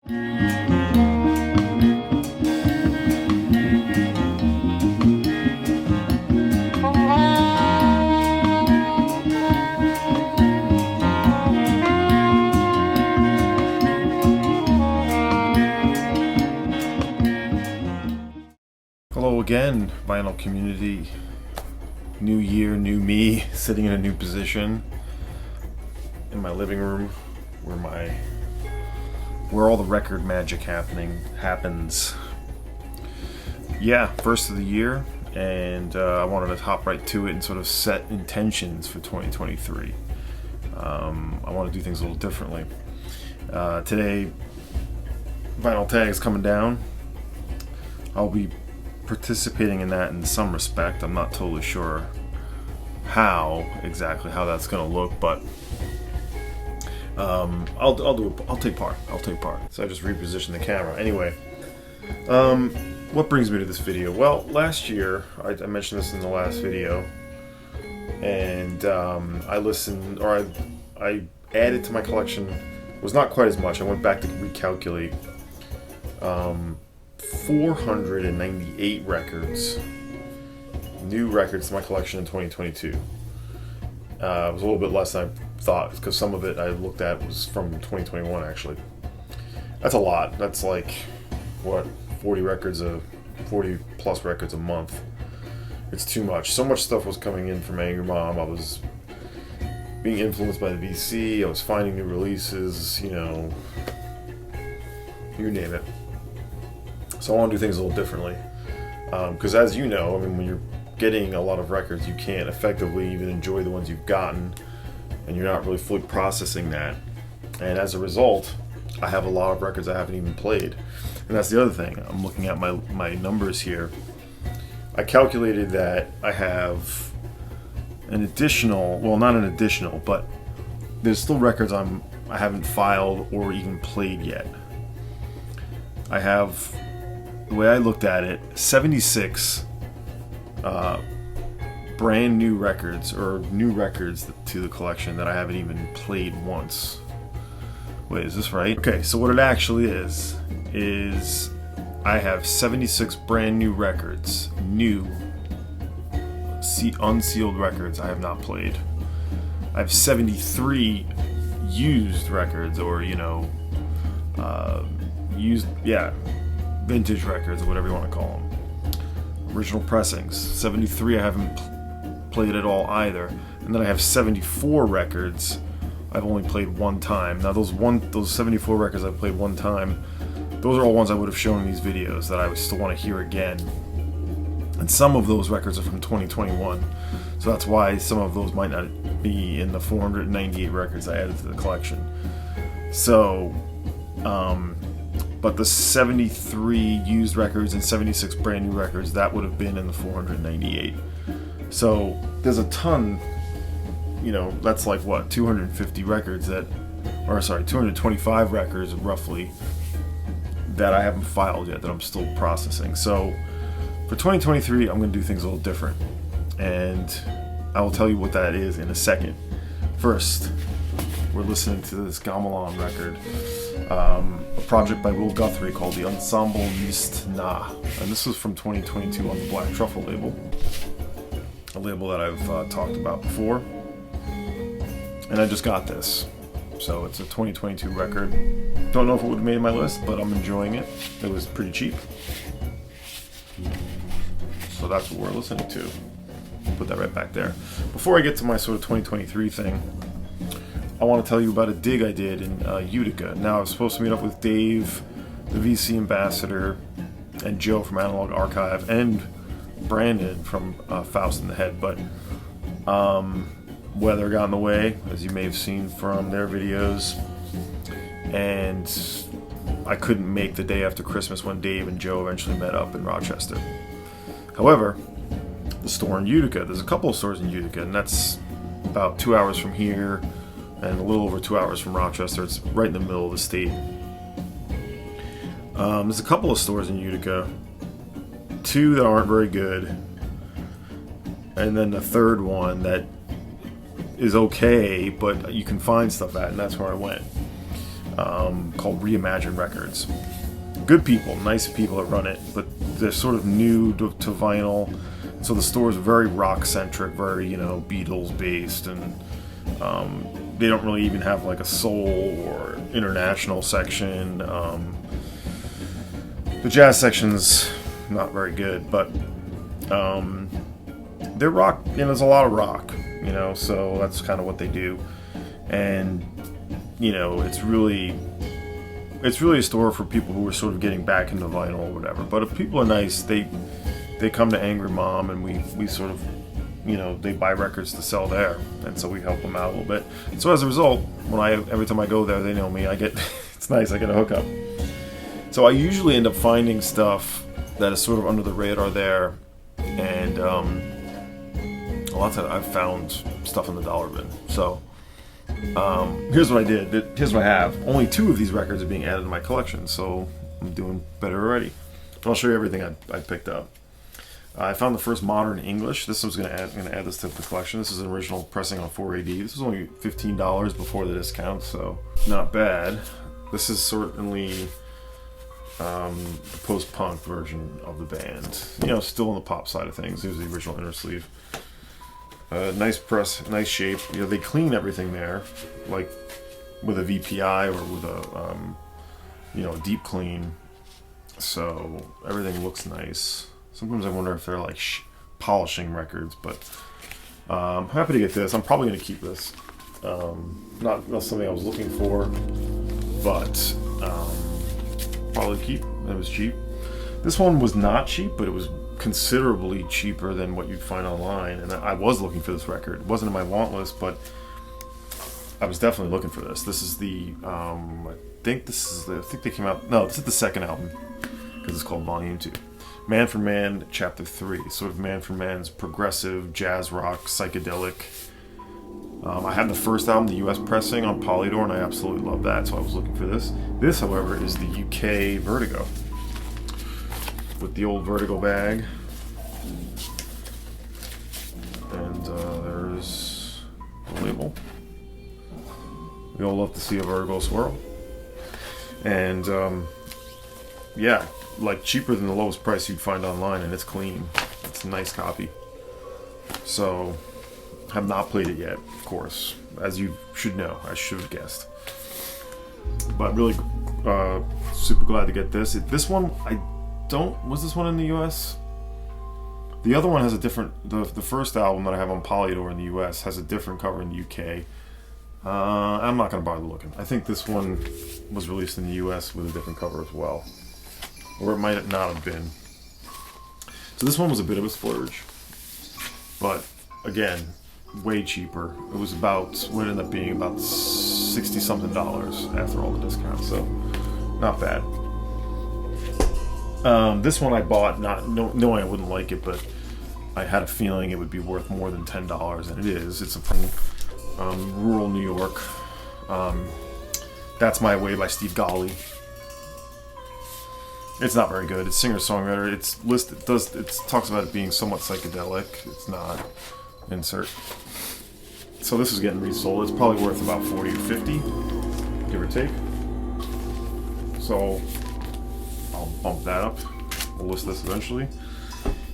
Hello again, vinyl community. New year, new me, sitting in a new position in my living room where all the record magic happens. Yeah, first of the year, and I wanted to hop right to it and sort of set intentions for 2023. I want to do things a little differently. Today, Vinyl Tag's coming down. I'll be participating in that in some respect. I'm not totally sure how that's going to look, but I'll take part. So I just repositioned the camera. Anyway, what brings me to this video? Well, last year I mentioned this in the last video, and I listened, or I added to my collection. It was not quite as much. I went back to recalculate. 498 records, new records to my collection in 2022. It was a little bit less than I thought, because some of it I looked at was from 2021 actually. That's a lot. That's like, what, 40 plus records a month. It's too much. So much stuff was coming in from Angry Mom. I was being influenced by the VC. I was finding new releases, you name it. So I want to do things a little differently, because as you know, I mean, when you're getting a lot of records, you can't effectively even enjoy the ones you've gotten, and you're not really fully processing that. And as a result, I have a lot of records I haven't even played. And that's the other thing. I'm looking at my numbers here. I calculated that I have an additional, well, not an additional, but there's still records I haven't filed or even played yet. I have, the way I looked at it, 76 brand new records, or new records to the collection that I haven't even played once. Wait, is this right? Okay, so what it actually is I have 76 brand new records, unsealed records I have not played. I have 73 used records, or vintage records, or whatever you want to call them. Original pressings, 73 I haven't played at all either. And then I have 74 records I've only played one time. Now those 74 records I've played one time, those are all ones I would have shown in these videos that I would still want to hear again. And some of those records are from 2021. So that's why some of those might not be in the 498 records I added to the collection. So, but the 73 used records and 76 brand new records, that would have been in the 498. So there's a ton, that's like what, 250 records 225 records roughly that I haven't filed yet, that I'm still processing. So for 2023, I'm going to do things a little different, and I will tell you what that is in a second. First, we're listening to this Gamelan record, a project by Will Guthrie called the Ensemble Yost, and this was from 2022 on the Black Truffle label, a label that I've talked about before, and I just got this, so it's a 2022 record. Don't know if it would have made my list, but I'm enjoying it. It was pretty cheap, so that's what we're listening to. Put that right back there. Before I get to my sort of 2023 thing, I want to tell you about a dig I did in Utica. Now, I was supposed to meet up with Dave, the VC ambassador, and Joe from Analog Archive, and Brandon from Faust in the Head, but weather got in the way, as you may have seen from their videos, and I couldn't make the day after Christmas when Dave and Joe eventually met up in Rochester. However, the store in Utica, there's a couple of stores in Utica, and that's about 2 hours from here and a little over 2 hours from Rochester. It's right in the middle of the state. There's a couple of stores in Utica, two that aren't very good, and then the third one that is okay, but you can find stuff at, and that's where I went. called Reimagine Records. Good people, nice people that run it, but they're sort of new to vinyl. So the store is very rock centric, very, you know, Beatles based, and they don't really even have like a soul or international section. The jazz section's not very good, but they're rock, you know, there's a lot of rock, you know, so that's kind of what they do. And, you know, it's really a store for people who are sort of getting back into vinyl or whatever. But if people are nice, they come to Angry Mom, and we sort of, you know, they buy records to sell there, and so we help them out a little bit. So as a result, every time I go there, they know me. I get it's nice. I get a hookup. So I usually end up finding stuff that is sort of under the radar there, and a lot of times I've found stuff in the dollar bin. So here's what I did. Here's what I have. Only 2 of these records are being added to my collection, so I'm doing better already. I'll show you everything I picked up. I found the first modern English. This was going to add this to the collection. This is an original pressing on 4AD. This was only $15 before the discount, so not bad. This is certainly the post-punk version of the band. You know, still in the pop side of things. Here's the original inner sleeve. Nice press, nice shape. You know, they clean everything there, like with a VPI or with a you know, deep clean. So everything looks nice. Sometimes I wonder if they're like polishing records, but I'm happy to get this. I'm probably going to keep this. Not something I was looking for, but probably keep. It was cheap. This one was not cheap, but it was considerably cheaper than what you'd find online. And I was looking for this record. It wasn't in my want list, but I was definitely looking for this. This is the I think they came out. No, this is the second album because it's called Volume 2. Man for Man, Chapter 3. Sort of Man for Man's progressive, jazz rock, psychedelic. I had the first album, the US pressing, on Polydor, and I absolutely love that, so I was looking for this. This, however, is the UK Vertigo. With the old Vertigo bag. And there's the label. We all love to see a Vertigo swirl. And, yeah, like cheaper than the lowest price you'd find online, and it's clean. It's a nice copy. So, have not played it yet, of course, as you should know. I should have guessed. But really, super glad to get this. This one, was this one in the US? The other one has a different, the first album that I have on Polydor in the US has a different cover in the UK. I'm not going to bother looking. I think this one was released in the US with a different cover as well. Or it might not have been. So this one was a bit of a splurge. But, again, way cheaper. It was what ended up being about $60-something after all the discounts. So, not bad. This one I bought knowing I wouldn't like it, but I had a feeling it would be worth more than $10, and it is. It's from rural New York. That's My Way by Steve Golly. It's not very good. It's singer-songwriter. It's listed. It talks about it being somewhat psychedelic. It's not. Insert. So this is getting resold. It's probably worth about 40 or 50, give or take. So I'll bump that up. We'll list this eventually.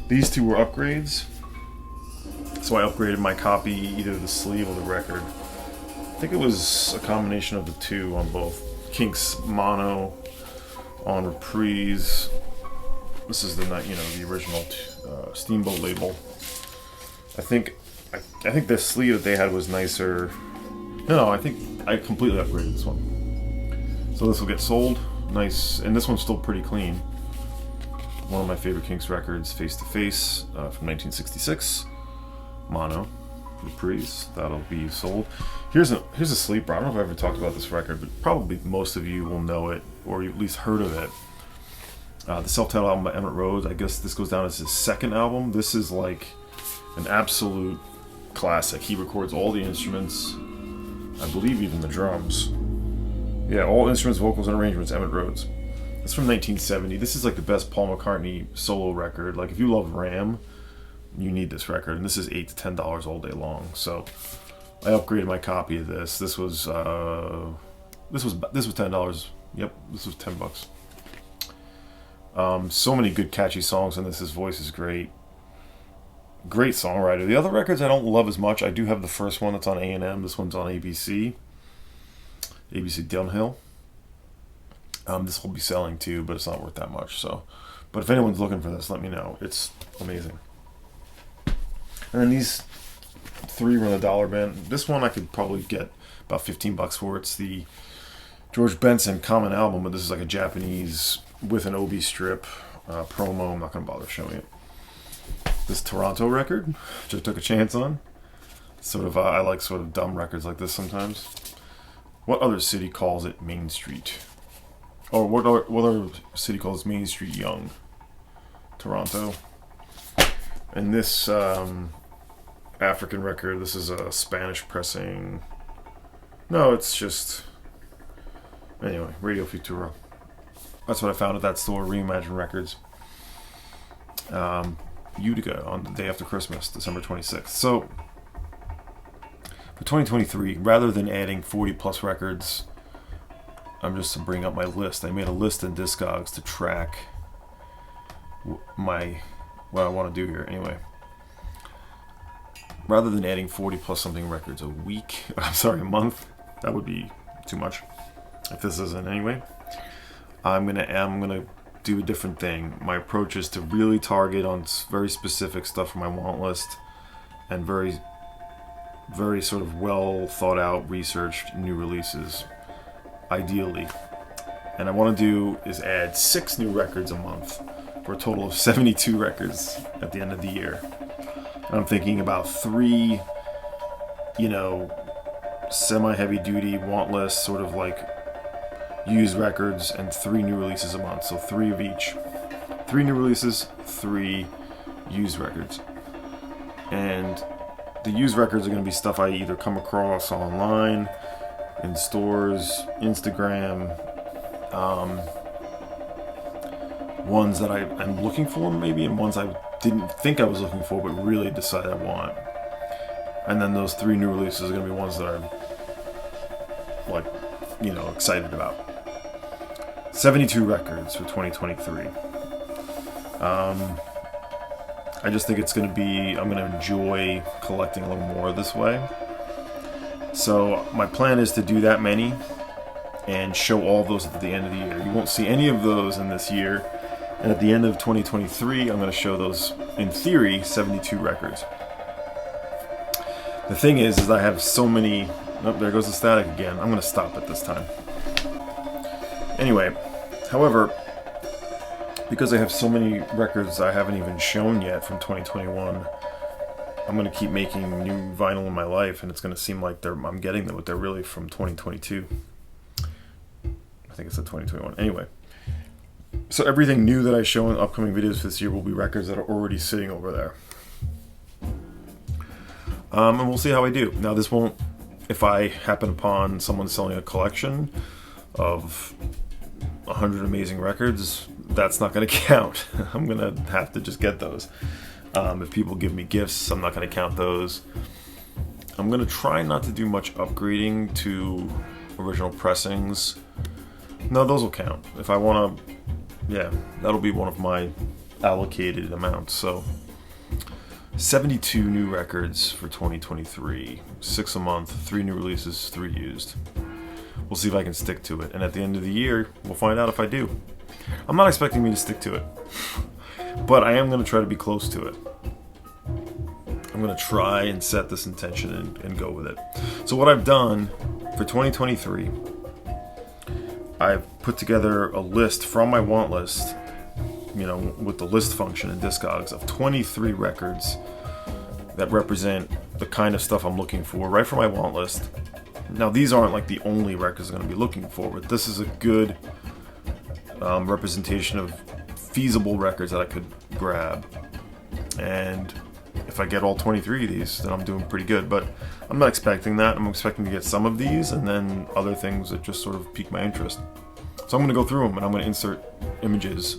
These 2 were upgrades. So I upgraded my copy, either the sleeve or the record. I think it was a combination of the 2 on both. Kinks mono on Reprise. This is the original Steamboat label. I think the sleeve that they had was nicer. No, I think I completely upgraded this one. So this will get sold. Nice, and this one's still pretty clean. One of my favorite Kinks records, Face to Face, from 1966. Mono, Reprise. That'll be sold. Here's a sleeper. I don't know if I ever talked about this record, but probably most of you will know it, or at least heard of it. The self-titled album by Emmett Rhodes. I guess this goes down as his second album. This is like an absolute classic. He records all the instruments. I believe even the drums. Yeah, all instruments, vocals, and arrangements, Emmett Rhodes. It's from 1970. This is like the best Paul McCartney solo record. Like, if you love Ram, you need this record. And this is $8 to $10 all day long. So I upgraded my copy of this. This was This was $10. Yep, this was $10. So many good catchy songs in this. His voice is great. Great songwriter. The other records I don't love as much. I do have the first one that's on A&M. This one's on ABC. ABC Downhill. This will be selling too, but it's not worth that much. So, but if anyone's looking for this, let me know. It's amazing. And then these three were in the $1 bin. This one I could probably get about $15 for. It's the George Benson Common album, but this is like a Japanese with an Obi strip promo. I'm not going to bother showing it. This Toronto record, which I took a chance on. Sort of, I like sort of dumb records like this sometimes. What other city calls it Main Street? Or what other city calls Main Street Young? Toronto. And this African record, this is a Spanish pressing. No, it's just... Anyway, Radio Futuro. That's what I found at that store, Reimagine Records. Utica on the day after Christmas, December 26th. So, for 2023, rather than adding 40 plus records, I'm just to bring up my list. I made a list in Discogs to track what I want to do here. Anyway, rather than adding 40 plus something records a month, that would be too much. If this isn't anyway, I'm gonna do a different thing. My approach is to really target on very specific stuff from my want list and very, very sort of well thought out, researched new releases, ideally. And I want to do is add 6 new records a month for a total of 72 records at the end of the year. And I'm thinking about 3, semi-heavy duty want list, sort of like used records, and 3 new releases a month. So 3 of each. 3 new releases, 3 used records. And the used records are going to be stuff I either come across online, in stores, Instagram, ones that I'm looking for maybe, and ones I didn't think I was looking for but really decided I want. And then those 3 new releases are going to be ones that I'm excited about. 72 records for 2023. I just think it's going to be, I'm going to enjoy collecting a little more this way. So my plan is to do that many and show all those at the end of the year. You won't see any of those in this year. And at the end of 2023, I'm going to show those, in theory, 72 records. The thing is I have so many... Oh, there goes the static again. I'm going to stop it this time. Anyway, however, because I have so many records I haven't even shown yet from 2021, I'm going to keep making new vinyl in my life, and it's going to seem like I'm getting them, but they're really from 2022. I think it's a 2021. Anyway, so everything new that I show in upcoming videos for this year will be records that are already sitting over there. And we'll see how I do. Now, this won't... If I happen upon someone selling a collection of 100 amazing records, that's not going to count. I'm going to have to just get those. If people give me gifts, I'm not going to count those. I'm going to try not to do much upgrading to original pressings. No, those will count. If I want to, that'll be one of my allocated amounts. So 72 new records for 2023, 6 a month, 3 new releases, 3 used. We'll see if I can stick to it, and at the end of the year, we'll find out if I do. I'm not expecting me to stick to it, but I am going to try to be close to it. I'm going to try and set this intention and go with it. So what I've done for 2023, I've put together a list from my want list, with the list function in Discogs, of 23 records that represent the kind of stuff I'm looking for right from my want list. Now, these aren't like the only records I'm going to be looking for, but this is a good representation of feasible records that I could grab. And if I get all 23 of these, then I'm doing pretty good. But I'm not expecting that. I'm expecting to get some of these and then other things that just sort of pique my interest. So I'm going to go through them and I'm going to insert images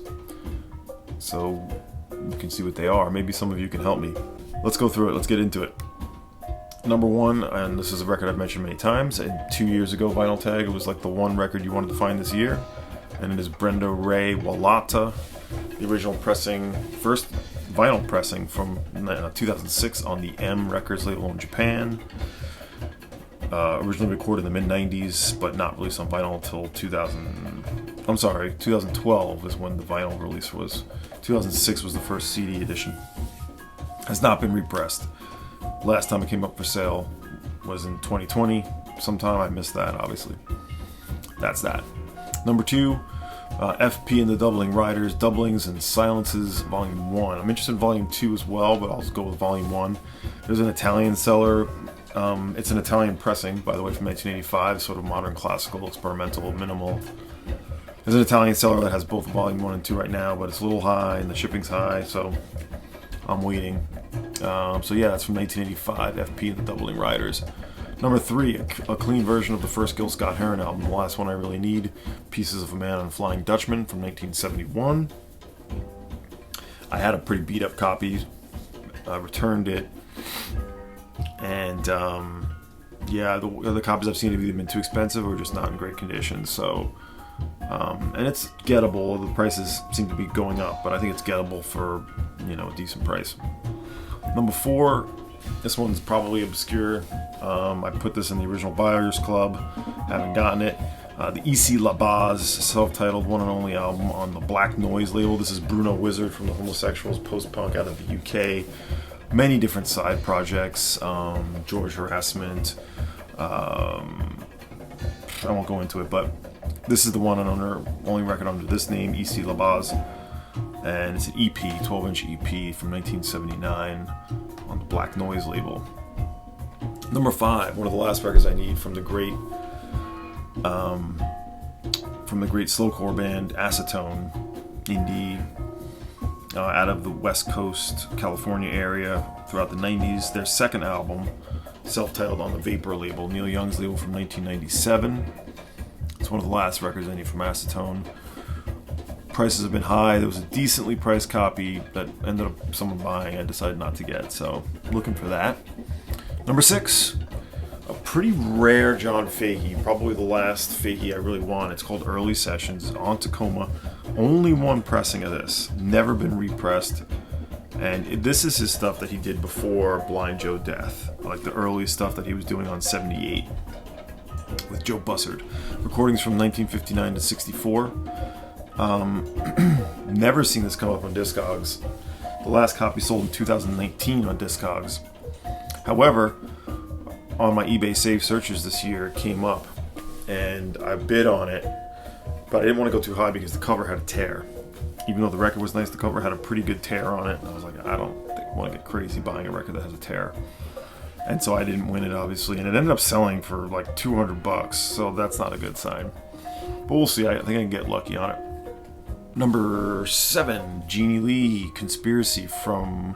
so you can see what they are. Maybe some of you can help me. Let's go through it. Let's get into it. Number 1, and this is a record I've mentioned many times, and 2 years ago, Vinyl Tag, it was like the one record you wanted to find this year, and it is Brenda Ray Walata, the original pressing, first vinyl pressing from 2006 on the M Records label in Japan. Originally recorded in the mid-90s, but not released on vinyl until 2012 is when the vinyl release was. 2006 was the first CD edition. Has not been repressed. Last time it came up for sale was in 2020. Sometime I missed that, obviously. That's that. Number 2, FP and the Doubling Riders, Doublings and Silences, Volume 1. I'm interested in Volume 2 as well, but I'll just go with Volume 1. There's an Italian seller. It's an Italian pressing, by the way, from 1985, sort of modern, classical, experimental, minimal. There's an Italian seller that has both Volume 1 and 2 right now, but it's a little high and the shipping's high, so I'm waiting. So yeah, that's from 1985, FP and the Doubling Riders. Number 3, a clean version of the first Gil Scott-Heron album, the last one I really need, Pieces of a Man and a Flying Dutchman from 1971. I had a pretty beat up copy, I returned it, and yeah, the other copies I've seen have either been too expensive or just not in great condition, so and it's gettable. The prices seem to be going up, but I think it's gettable for, you know, a decent price. Number 4, this one's probably obscure. I put this in the original Buyers Club, haven't gotten it. The E.C. Labaz self-titled one and only album on the Black Noise label. This is Bruno Wizard from the Homosexuals post-punk out of the UK. Many different side projects, George Harassment. I won't go into it, but this is the one and only record under this name, E.C. Labaz. And it's an EP, 12-inch EP from 1979 on the Black Noise label. Number 5, one of the last records I need from the great slowcore band Acetone, indie, out of the West Coast, California area throughout the 90s. Their second album, self-titled on the Vapor label, Neil Young's label from 1997. It's one of the last records I need from Acetone. Prices have been high. There was a decently priced copy that ended up someone buying. I decided not to get, so looking for that. Number 6, a pretty rare John Fahey, probably the last Fahey I really want. It's called Early Sessions on Tacoma. Only one pressing of this, never been repressed. And this is his stuff that he did before Blind Joe Death, like the early stuff that he was doing on 78 with Joe Bussard. Recordings from 1959 to 64. Never seen this come up on Discogs. The last copy sold in 2019 on Discogs. However, on my eBay save searches this year, it came up, and I bid on it, but I didn't want to go too high because the cover had a tear. Even though the record was nice, the cover had a pretty good tear on it, and I was like, I don't want to get crazy buying a record that has a tear. And so I didn't win it, obviously, and it ended up selling for like $200, so that's not a good sign. But we'll see. I think I can get lucky on it. Number 7, Jeannie Lee, Conspiracy from,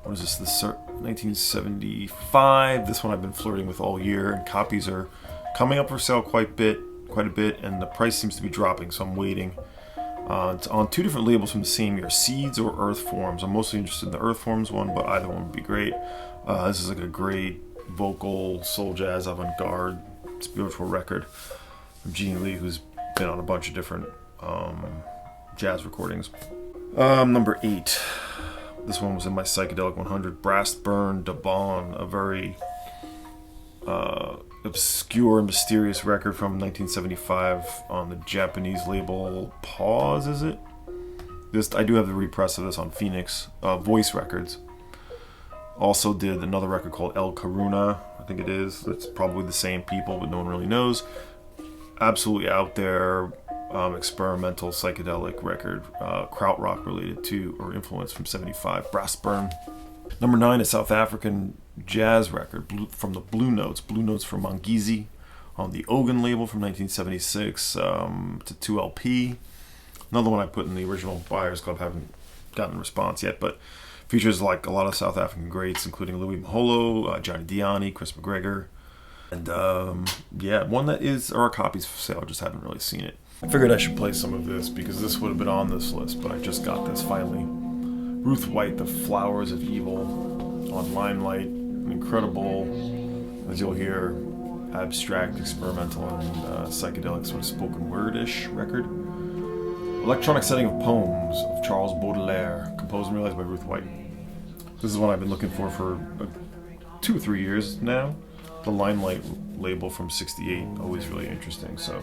what is this, 1975. This one I've been flirting with all year, and copies are coming up for sale quite a bit, and the price seems to be dropping, so I'm waiting. It's on 2 different labels from the same year, Seeds or Earth Forms. I'm mostly interested in the Earth Forms one, but either one would be great. This is like a great vocal, soul jazz, avant-garde, spiritual record from Jeannie Lee, who's been on a bunch of different jazz recordings. Number 8. This one was in my Psychedelic 100. Brass Burn Daban, a very obscure and mysterious record from 1975 on the Japanese label Pause, is it? I do have the repress of this on Phoenix Voice Records. Also did another record called El Karuna, I think it is. It's probably the same people, but no one really knows. Absolutely out there, experimental psychedelic record, krautrock related to or influence from 75. Brass Burn. Number 9, a South African jazz record from the Blue Notes from Mangizi on the Ogun label from 1976. It's a 2LP. Another one I put in the original Buyers Club. Haven't gotten a response yet, but features like a lot of South African greats, including Louis Maholo, Johnny Diani, Chris McGregor, and yeah, one that is our copies for sale. Just haven't really seen it. I figured I should play some of this because this would have been on this list, but I just got this finally. Ruth White, The Flowers of Evil on Limelight, an incredible As you'll hear, abstract, experimental, and psychedelic sort of spoken word-ish record. Electronic setting of poems of Charles Baudelaire, composed and realized by Ruth White. This is one I've been looking for 2 or 3 years now. The Limelight label from '68, always really interesting. So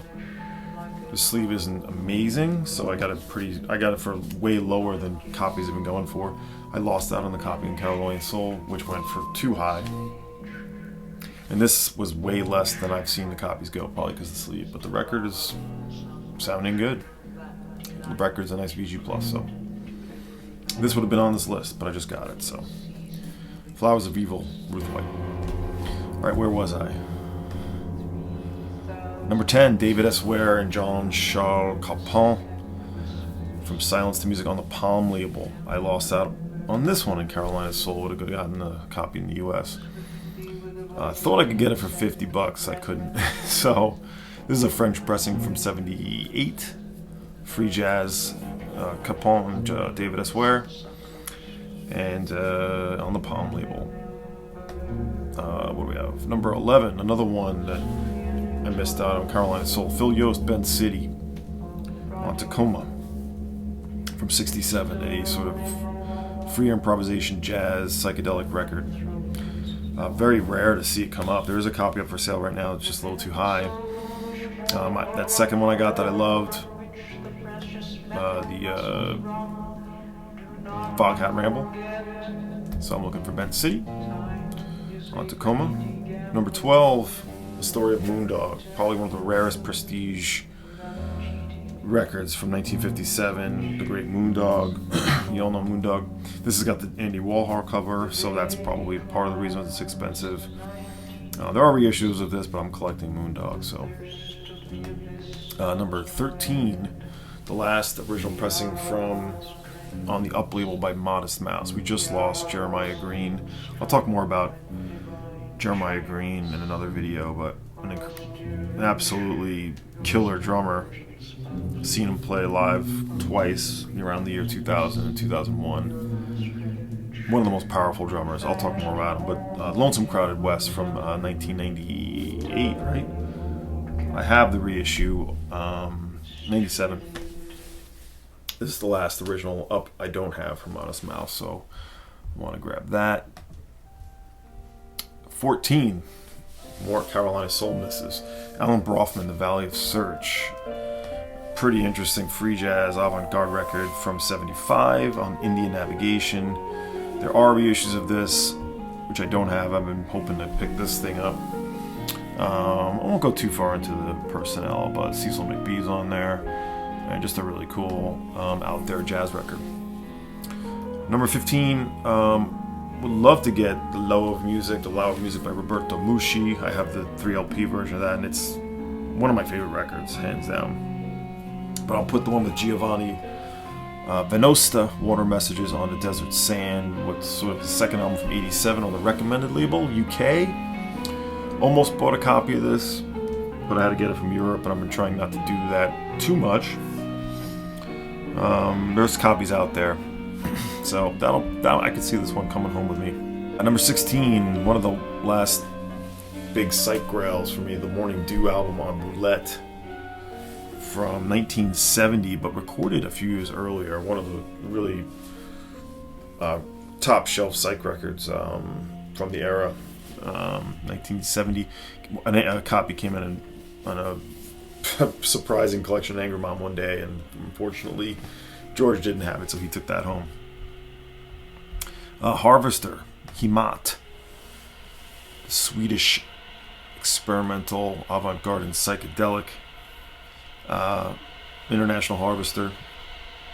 the sleeve isn't amazing, so I got it for way lower than copies have been going for. I lost out on the copy in Carolina Soul, which went for too high. And this was way less than I've seen the copies go, probably because of the sleeve. But the record is sounding good. The record's a nice VG+, so this would have been on this list, but I just got it, so. Flowers of Evil, Ruth White. Alright, where was I? Number 10, David S. Ware and Jean-Charles Capon from Silence to Music on the Palm label. I lost out on this one in Carolina Soul. Would have gotten a copy in the US. I thought I could get it for $50. I couldn't. So, this is a French pressing from '78. Free jazz, Capon, David S. Ware, and on the Palm label. What do we have? Number 11, another one that I missed out on, Carolina Soul. Phil Yost, Bend City, on Tacoma, from '67. A sort of free improvisation jazz psychedelic record. Very rare to see it come up. There is a copy up for sale right now. It's just a little too high. That second one I got that I loved, the Foghat Ramble. So I'm looking for Bend City on Tacoma. Number 12, The Story of Moondog. Probably one of the rarest prestige records from 1957. The Great Moondog. You all know Moondog. This has got the Andy Warhol cover, so that's probably part of the reason it's expensive. There are reissues of this, but I'm collecting Moondog, so. Number 13, the last original pressing from on the Up label by Modest Mouse. We just lost Jeremiah Green. I'll talk more about Jeremiah Green in another video, but an absolutely killer drummer. Seen him play live twice around the year 2000 and 2001. One of the most powerful drummers. I'll talk more about him. But Lonesome Crowded West from 1998, right? I have the reissue, 97. This is the last original Up I don't have from Modest Mouse, so I want to grab that. 14, more Carolina Soul misses. Alan Brofman, The Valley of Search. Pretty interesting free jazz avant-garde record from '75 on Indian Navigation. There are reissues of this, which I don't have. I've been hoping to pick this thing up. I won't go too far into the personnel, but Cecil McBee's on there, and just a really cool out there jazz record. Number 15, would love to get The Low of Music by Roberto Mushi. I have the 3LP version of that, and it's one of my favorite records, hands down. But I'll put the one with Giovanni Venosta, Water Messages on the Desert Sand, what's sort of the second album from '87 on the Recommended label, UK. Almost bought a copy of this, but I had to get it from Europe, and I've been trying not to do that too much. There's copies out there, so that I could see this one coming home with me. At number 16, one of the last big psych grails for me, the Morning Dew album on Roulette from 1970, but recorded a few years earlier. One of the really top shelf psych records from the era. 1970. A copy came in on a surprising collection of Angramon one day, and unfortunately George didn't have it, so he took that home. Harvester, Himat, Swedish experimental avant-garde and psychedelic international harvester.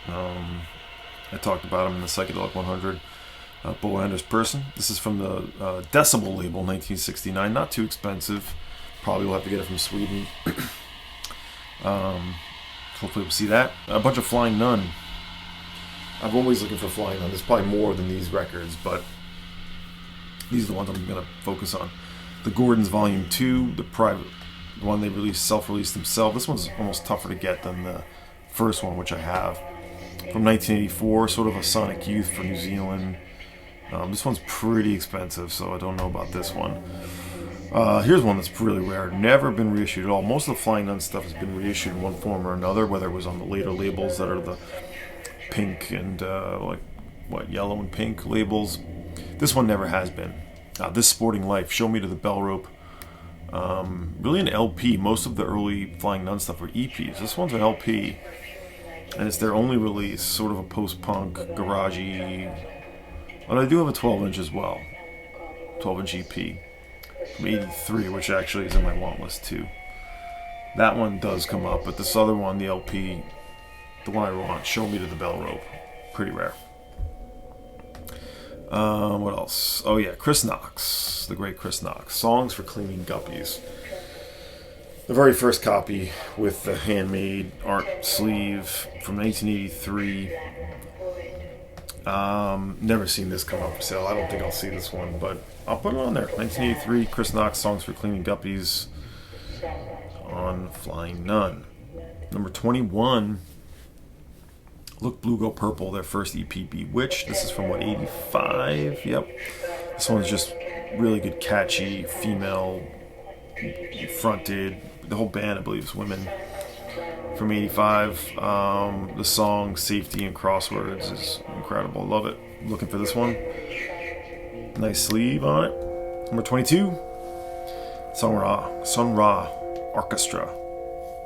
I talked about him in the Psychedelic 100. Bo Anders Persson. This is from the Decibel label, 1969. Not too expensive. Probably will have to get it from Sweden. Hopefully we'll see that. A bunch of Flying Nun. I'm always looking for Flying Nun. There's probably more than these records, but these are the ones I'm going to focus on. The Gordons Volume 2, the one they released, self-released themselves. This one's almost tougher to get than the first one, which I have. From 1984, sort of a Sonic Youth for New Zealand. This one's pretty expensive, so I don't know about this one. Here's one that's really rare. Never been reissued at all. Most of the Flying Nun stuff has been reissued in one form or another, whether it was on the later labels that are the pink and yellow and pink labels. This one never has been. This Sporting Life, Show Me to the Bell Rope. Really an LP. Most of the early Flying Nun stuff were EPs. This one's an LP, and it's their only release. Sort of a post-punk, garagey. But I do have a 12-inch as well. 12-inch EP. From 83, which actually is in my want list too. That one does come up, but this other one, the LP, the one I want, Show Me to the Bell Rope, pretty rare. What else? Oh yeah, Chris Knox, the great Chris Knox, Songs for Cleaning Guppies. The very first copy with the handmade art sleeve from 1983. Never seen this come up for sale. I don't think I'll see this one, but I'll put it on there. 1983, Chris Knox, Songs for Cleaning Guppies on Flying Nun. Number 21, Look Bluegill Purple, their first EP, Bewitched. This is from, 85? Yep. This one's just really good, catchy, female fronted. The whole band, I believe, is women. From 85, the song Safety and Crosswords is incredible. Love it. Looking for this one. Nice sleeve on it. Number 22, Sun Ra Orchestra.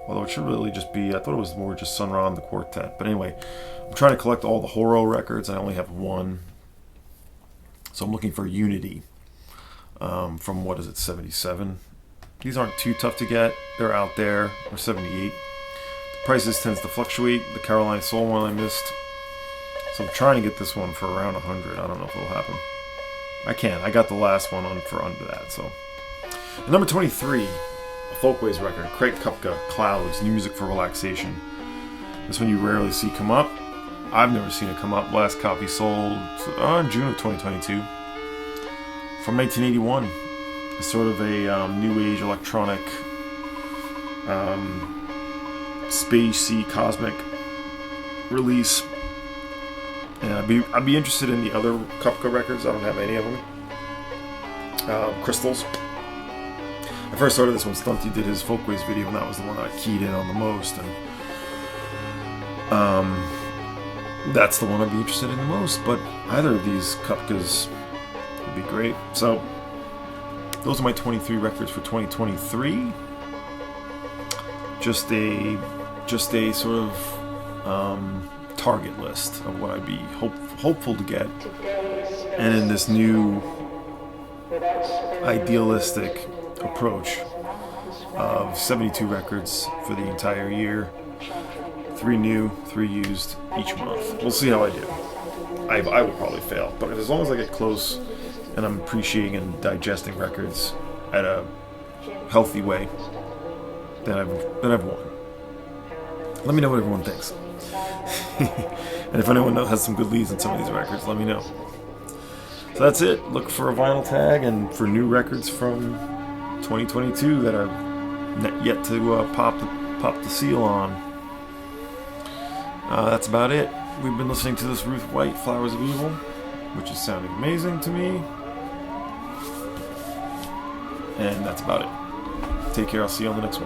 Although it should really just be, I thought it was more just Sun Ra and the quartet. But anyway, I'm trying to collect all the Horo records. I only have one. So I'm looking for Unity from, 77? These aren't too tough to get. They're out there. Or 78. Prices tends to fluctuate. The Caroline Soul one I missed, so I'm trying to get this one for around 100. I don't know if it'll happen. I can. I got the last one on for under that. So, and number 23, a Folkway's record, Craig Kupka, Clouds, New Music for Relaxation. This one you rarely see come up. I've never seen it come up. Last copy sold in June of 2022. From 1981, it's sort of a new age electronic. Spacey cosmic release, and I'd be interested in the other Kupka records. I don't have any of them. Crystals. I first started this when Stunty did his Folkways video, and that was the one I keyed in on the most. And that's the one I'd be interested in the most. But either of these Kupkas would be great. So those are my 23 records for 2023. Just a sort of target list of what I'd be hopeful to get, and in this new idealistic approach of 72 records for the entire year, 3 new, 3 used each month. We'll see how I do. I will probably fail, but as long as I get close and I'm appreciating and digesting records at a healthy way, then I've won. Let me know what everyone thinks. And if anyone has some good leads on some of these records, let me know. So that's it. Look for a vinyl tag and for new records from 2022 that I've yet to pop the seal on. That's about it. We've been listening to this Ruth White, Flowers of Evil, which is sounding amazing to me. And that's about it. Take care. I'll see you on the next one.